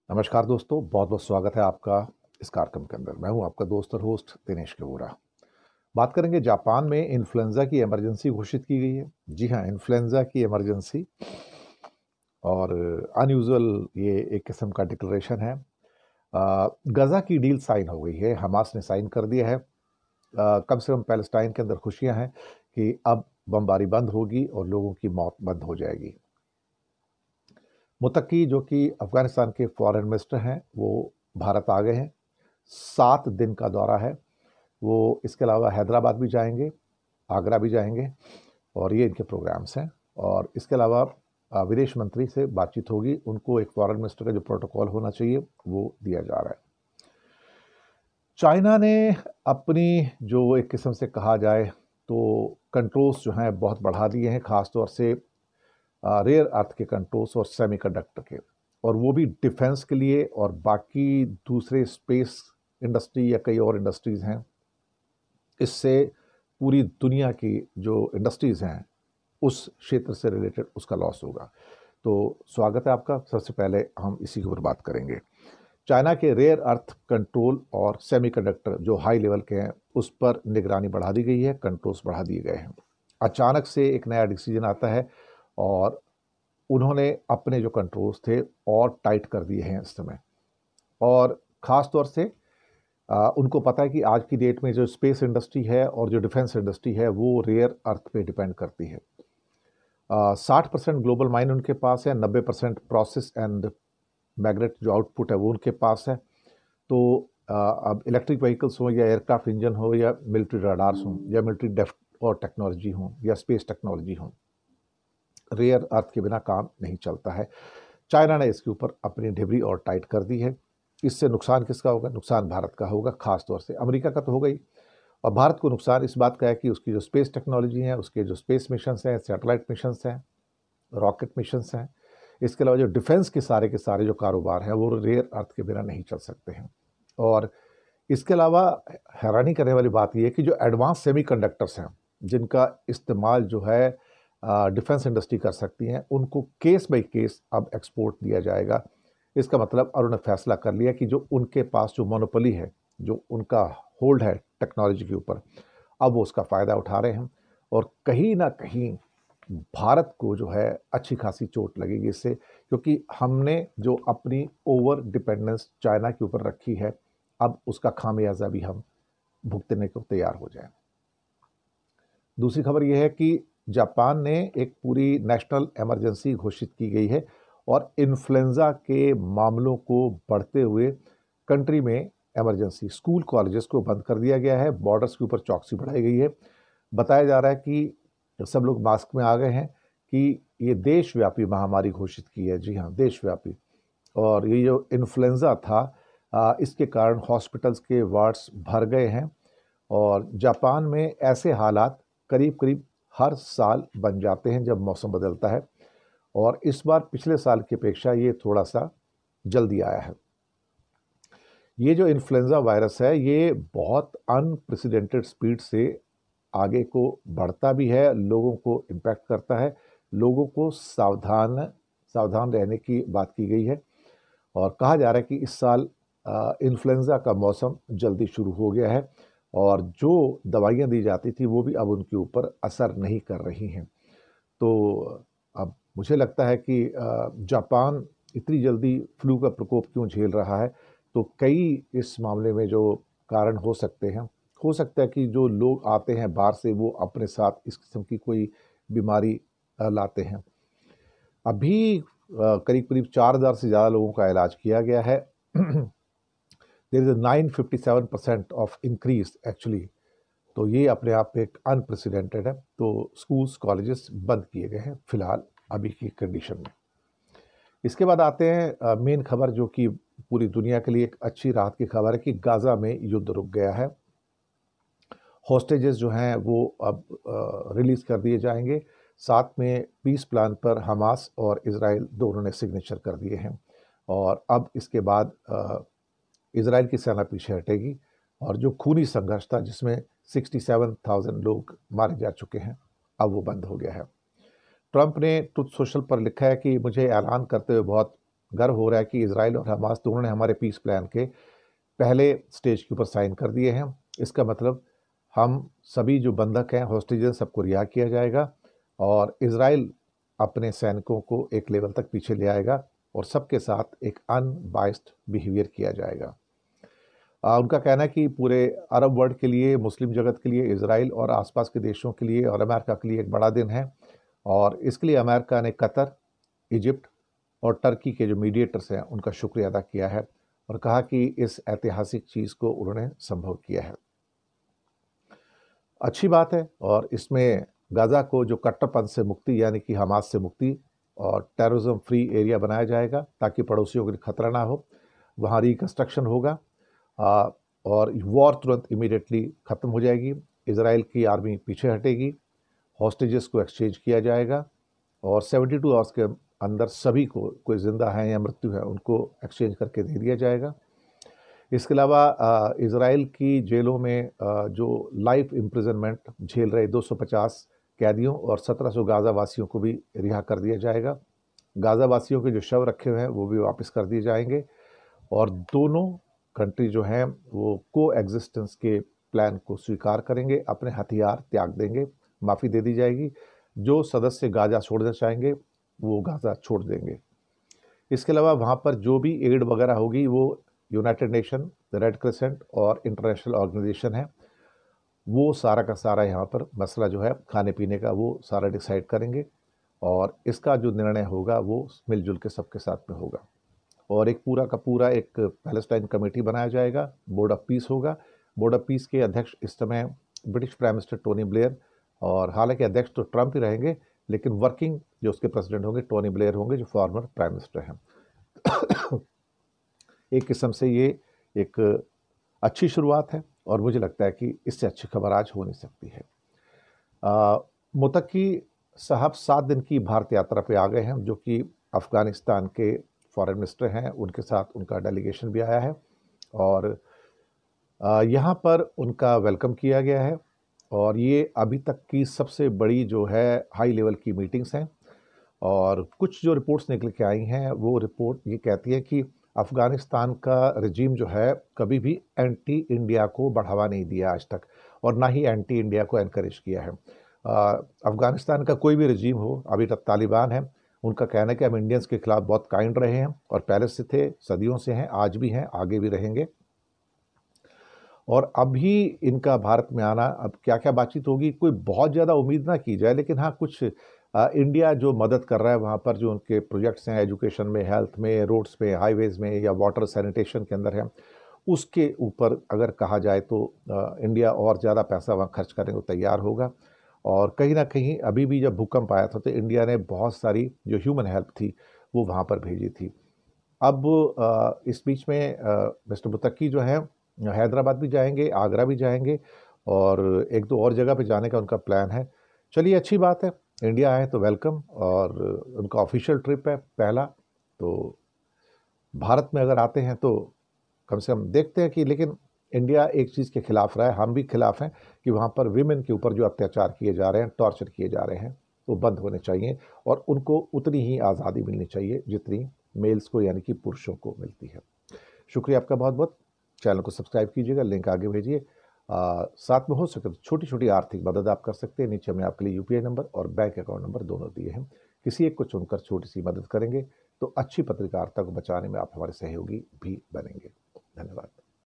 नमस्कार दोस्तों, बहुत बहुत स्वागत है आपका इस कार्यक्रम के अंदर। मैं हूं आपका दोस्त और होस्ट दिनेश केवुरा। बात करेंगे, जापान में इन्फ्लुएंजा की इमरजेंसी घोषित की गई है। जी हाँ, इन्फ्लुएंजा की इमरजेंसी। और अनयूजुअल ये एक किस्म का डिक्लेरेशन है। गजा की डील साइन हो गई है, हमास ने साइन कर दिया है। कम से कम पैलेस्टाइन के अंदर खुशियां हैं कि अब बमबारी बंद होगी और लोगों की मौत बंद हो जाएगी। मुत्तकी जो कि अफगानिस्तान के फॉरेन मिनिस्टर हैं, वो भारत आ गए हैं। 7 दिन का दौरा है। वो इसके अलावा हैदराबाद भी जाएंगे, आगरा भी जाएंगे, और ये इनके प्रोग्राम्स हैं। और इसके अलावा विदेश मंत्री से बातचीत होगी, उनको एक फॉरेन मिनिस्टर का जो प्रोटोकॉल होना चाहिए वो दिया जा रहा है। चाइना ने अपनी जो एक किस्म से कहा जाए तो कंट्रोल्स जो हैं बहुत बढ़ा दिए हैं, खासतौर से रेयर अर्थ के कंट्रोल्स और सेमीकंडक्टर के, और वो भी डिफेंस के लिए। और बाकी दूसरे स्पेस इंडस्ट्री या कई और इंडस्ट्रीज हैं, इससे पूरी दुनिया की जो इंडस्ट्रीज हैं उस क्षेत्र से रिलेटेड उसका लॉस होगा। तो स्वागत है आपका। सबसे पहले हम इसी के ऊपर बात करेंगे। चाइना के रेयर अर्थ कंट्रोल और सेमीकंडक्टर जो हाई लेवल के हैं उस पर निगरानी बढ़ा दी गई है, कंट्रोल्स बढ़ा दिए गए हैं। अचानक से एक नया डिसीजन आता है और उन्होंने अपने जो कंट्रोल्स थे और टाइट कर दिए हैं इस समय। और ख़ास तौर से उनको पता है कि आज की डेट में जो स्पेस इंडस्ट्री है और जो डिफेंस इंडस्ट्री है वो रेयर अर्थ पे डिपेंड करती है। 60% ग्लोबल माइन उनके पास है, 90% प्रोसेस एंड मैग्नेट जो आउटपुट है वो उनके पास है। तो अब इलेक्ट्रिक व्हीकल्स हो या एयरक्राफ्ट इंजन हो या मिलिट्री रडार्स हों या मिलिट्री डेफ और टेक्नोलॉजी हो या स्पेस टेक्नोलॉजी हो, रेयर अर्थ के बिना काम नहीं चलता है। चाइना ने इसके ऊपर अपनी ढिबरी और टाइट कर दी है। इससे नुकसान किसका होगा? नुकसान भारत का होगा, खास तौर से। अमेरिका का तो होगा ही, और भारत को नुकसान इस बात का है कि उसकी जो स्पेस टेक्नोलॉजी है, उसके जो स्पेस मिशंस हैं, सैटेलाइट मिशंस हैं, रॉकेट मिशंस हैं, इसके अलावा जो डिफेंस के सारे जो कारोबार हैं वो रेयर अर्थ के बिना नहीं चल सकते हैं। और इसके अलावा हैरानी करने वाली बात यह है कि जो एडवांस सेमीकंडक्टर्स हैं जिनका इस्तेमाल जो है डिफेंस इंडस्ट्री कर सकती हैं, उनको केस बाय केस अब एक्सपोर्ट दिया जाएगा। इसका मतलब उन्होंने फैसला कर लिया कि जो उनके पास जो मोनोपोली है, जो उनका होल्ड है टेक्नोलॉजी के ऊपर, अब वो उसका फ़ायदा उठा रहे हैं। और कहीं ना कहीं भारत को जो है अच्छी खासी चोट लगेगी इससे, क्योंकि हमने जो अपनी ओवर डिपेंडेंस चाइना के ऊपर रखी है, अब उसका खामियाजा भी हम भुगतने को तैयार हो जाए। दूसरी खबर यह है कि जापान ने एक पूरी नेशनल इमरजेंसी घोषित की गई है और इन्फ्लुएंजा के मामलों को बढ़ते हुए कंट्री में इमरजेंसी, स्कूल कॉलेजेस को बंद कर दिया गया है, बॉर्डर्स के ऊपर चौकसी बढ़ाई गई है। बताया जा रहा है कि सब लोग मास्क में आ गए हैं कि ये देशव्यापी महामारी घोषित की है। जी हाँ, देशव्यापी। और ये जो इन्फ्लुएंजा था, इसके कारण हॉस्पिटल्स के वार्ड्स भर गए हैं। और जापान में ऐसे हालात करीब करीब हर साल बन जाते हैं जब मौसम बदलता है, और इस बार पिछले साल की अपेक्षा ये थोड़ा सा जल्दी आया है। ये जो इन्फ्लुएंजा वायरस है ये बहुत अनप्रेसिडेंटेड स्पीड से आगे को बढ़ता भी है, लोगों को इम्पैक्ट करता है। लोगों को सावधान सावधान रहने की बात की गई है, और कहा जा रहा है कि इस साल इन्फ्लुएंजा का मौसम जल्दी शुरू हो गया है, और जो दवाइयाँ दी जाती थी वो भी अब उनके ऊपर असर नहीं कर रही हैं। तो अब मुझे लगता है कि जापान इतनी जल्दी फ्लू का प्रकोप क्यों झेल रहा है, तो कई इस मामले में जो कारण हो सकते हैं। हो सकता है कि जो लोग आते हैं बाहर से वो अपने साथ इस किस्म की कोई बीमारी लाते हैं। अभी करीब करीब 4,000 से ज़्यादा लोगों का इलाज किया गया है। There is 957% of increase actually. तो ये अपने आप में एक अनप्रेसिडेंटेड है। तो स्कूल्स कॉलेजेस बंद किए गए हैं फिलहाल अभी की कंडीशन में। इसके बाद आते हैं मेन खबर, जो कि पूरी दुनिया के लिए एक अच्छी राहत की खबर है कि गाजा में युद्ध रुक गया है। हॉस्टेजेस जो हैं वो अब रिलीज कर दिए जाएंगे। साथ में पीस प्लान पर हमास और इजराइल दोनों ने सिग्नेचर कर दिए हैं, और अब इसके बाद इजराइल की सेना पीछे हटेगी, और जो खूनी संघर्ष था जिसमें 67,000 लोग मारे जा चुके हैं, अब वो बंद हो गया है। ट्रंप ने ट्रुथ सोशल पर लिखा है कि मुझे ऐलान करते हुए बहुत गर्व हो रहा है कि इजराइल और हमास दोनों ने हमारे पीस प्लान के पहले स्टेज के ऊपर साइन कर दिए हैं। इसका मतलब हम सभी जो बंधक हैं, हॉस्टेजेस, सबको रिहा किया जाएगा और इजराइल अपने सैनिकों को एक लेवल तक पीछे ले आएगा और सबके साथ एक अनबाइस्ड बिहेवियर किया जाएगा। उनका कहना है कि पूरे अरब वर्ल्ड के लिए, मुस्लिम जगत के लिए, इजराइल और आसपास के देशों के लिए और अमेरिका के लिए एक बड़ा दिन है और इसके लिए अमेरिका ने कतर, इजिप्ट और टर्की के जो मीडिएटर्स हैं उनका शुक्रिया अदा किया है और कहा कि इस ऐतिहासिक चीज़ को उन्होंने संभव किया है। अच्छी बात है और इसमें गाज़ा को जो कट्टरपंथ से मुक्ति यानी कि हमास से मुक्ति और टेररिज्म फ्री एरिया बनाया जाएगा ताकि पड़ोसियों को खतरा ना हो। वहाँ रिकंस्ट्रक्शन होगा और वॉर तुरंत इमीडिएटली ख़त्म हो जाएगी। इजराइल की आर्मी पीछे हटेगी, हॉस्टेजेस को एक्सचेंज किया जाएगा और 72 आवर्स के अंदर सभी को, कोई ज़िंदा है या मृत्यु है, उनको एक्सचेंज करके दे दिया जाएगा। इसके अलावा इजराइल की जेलों में जो लाइफ इम्प्रिजनमेंट झेल रहे 250 कैदियों और 1700 गाज़ा वासियों को भी रिहा कर दिया जाएगा। गाज़ा वासियों के जो शव रखे हुए हैं वो भी वापस कर दिए जाएंगे और दोनों कंट्री जो हैं वो को एग्जिस्टेंस के प्लान को स्वीकार करेंगे, अपने हथियार त्याग देंगे, माफ़ी दे दी जाएगी। जो सदस्य गाज़ा छोड़ना चाहेंगे वो गाज़ा छोड़ देंगे। इसके अलावा वहाँ पर जो भी एड वगैरह होगी वो यूनाइटेड नेशन, रेड क्रिसेंट और इंटरनेशनल ऑर्गेनाइजेशन है, वो सारा का सारा यहाँ पर मसला जो है खाने पीने का वो सारा डिसाइड करेंगे और इसका जो निर्णय होगा वो मिलजुल के सबके साथ में होगा। और एक पूरा का पूरा एक पैलेस्टाइन कमेटी बनाया जाएगा, बोर्ड ऑफ पीस होगा। बोर्ड ऑफ पीस के अध्यक्ष इस समय British prime minister Tony Blair, और हालांकि अध्यक्ष तो ट्रंप ही रहेंगे लेकिन वर्किंग जो उसके प्रेसिडेंट होंगे टोनी ब्लेयर होंगे, जो फॉर्मर प्राइम मिनिस्टर हैं। एक किस्म से ये एक अच्छी शुरुआत है और मुझे लगता है कि इससे अच्छी खबर आज हो नहीं सकती है। मुत्तकी साहब 7 दिन की भारत यात्रा पे आ गए हैं, जो कि अफ़गानिस्तान के फॉरेन मिनिस्टर हैं, उनके साथ उनका डेलीगेशन भी आया है और यहाँ पर उनका वेलकम किया गया है और ये अभी तक की सबसे बड़ी जो है हाई लेवल की मीटिंग्स हैं। और कुछ जो रिपोर्ट्स निकल के आई हैं वो रिपोर्ट ये कहती है कि अफ़गानिस्तान का रजीम जो है कभी भी एंटी इंडिया को बढ़ावा नहीं दिया आज तक और ना ही एंटी इंडिया को एनकरेज किया है। अफ़गानिस्तान का कोई भी रजीम हो, अभी तक तालिबान है, उनका कहना है कि हम इंडियंस के खिलाफ बहुत काइंड रहे हैं और पहले से थे, सदियों से हैं, आज भी हैं, आगे भी रहेंगे। और अभी इनका भारत में आना, अब क्या क्या बातचीत होगी कोई बहुत ज़्यादा उम्मीद ना की जाए, लेकिन हाँ कुछ इंडिया जो मदद कर रहा है वहाँ पर, जो उनके प्रोजेक्ट्स हैं एजुकेशन में, हेल्थ में, रोड्स में, हाईवेज़ में या वाटर सैनिटेशन के अंदर है, उसके ऊपर अगर कहा जाए तो इंडिया और ज़्यादा पैसा वहाँ खर्च करने को तैयार होगा। और कहीं ना कहीं अभी भी जब भूकंप आया था तो इंडिया ने बहुत सारी जो ह्यूमन हेल्प थी वो वहाँ पर भेजी थी। अब इस बीच में मिस्टर मुत्तकी जो है हैदराबाद भी जाएंगे, आगरा भी जाएंगे और एक दो और जगह पे जाने का उनका प्लान है। चलिए अच्छी बात है, इंडिया आए तो वेलकम, और उनका ऑफिशियल ट्रिप है पहला, तो भारत में अगर आते हैं तो कम से कम देखते हैं कि, लेकिन इंडिया एक चीज़ के खिलाफ रहा है, हम भी खिलाफ हैं कि वहाँ पर विमेन के ऊपर जो अत्याचार किए जा रहे हैं, टॉर्चर किए जा रहे हैं, वो बंद होने चाहिए और उनको उतनी ही आज़ादी मिलनी चाहिए जितनी मेल्स को यानी कि पुरुषों को मिलती है। शुक्रिया आपका बहुत बहुत। चैनल को सब्सक्राइब कीजिएगा, लिंक आगे भेजिए। साथ में हो सके तो छोटी छोटी आर्थिक मदद आप कर सकते हैं। नीचे हमने आपके लिए यूपीआई नंबर और बैंक अकाउंट नंबर दोनों दिए हैं। किसी एक को चुनकर छोटी सी मदद करेंगे तो अच्छी पत्रकारिता को बचाने में आप हमारे सहयोगी भी बनेंगे।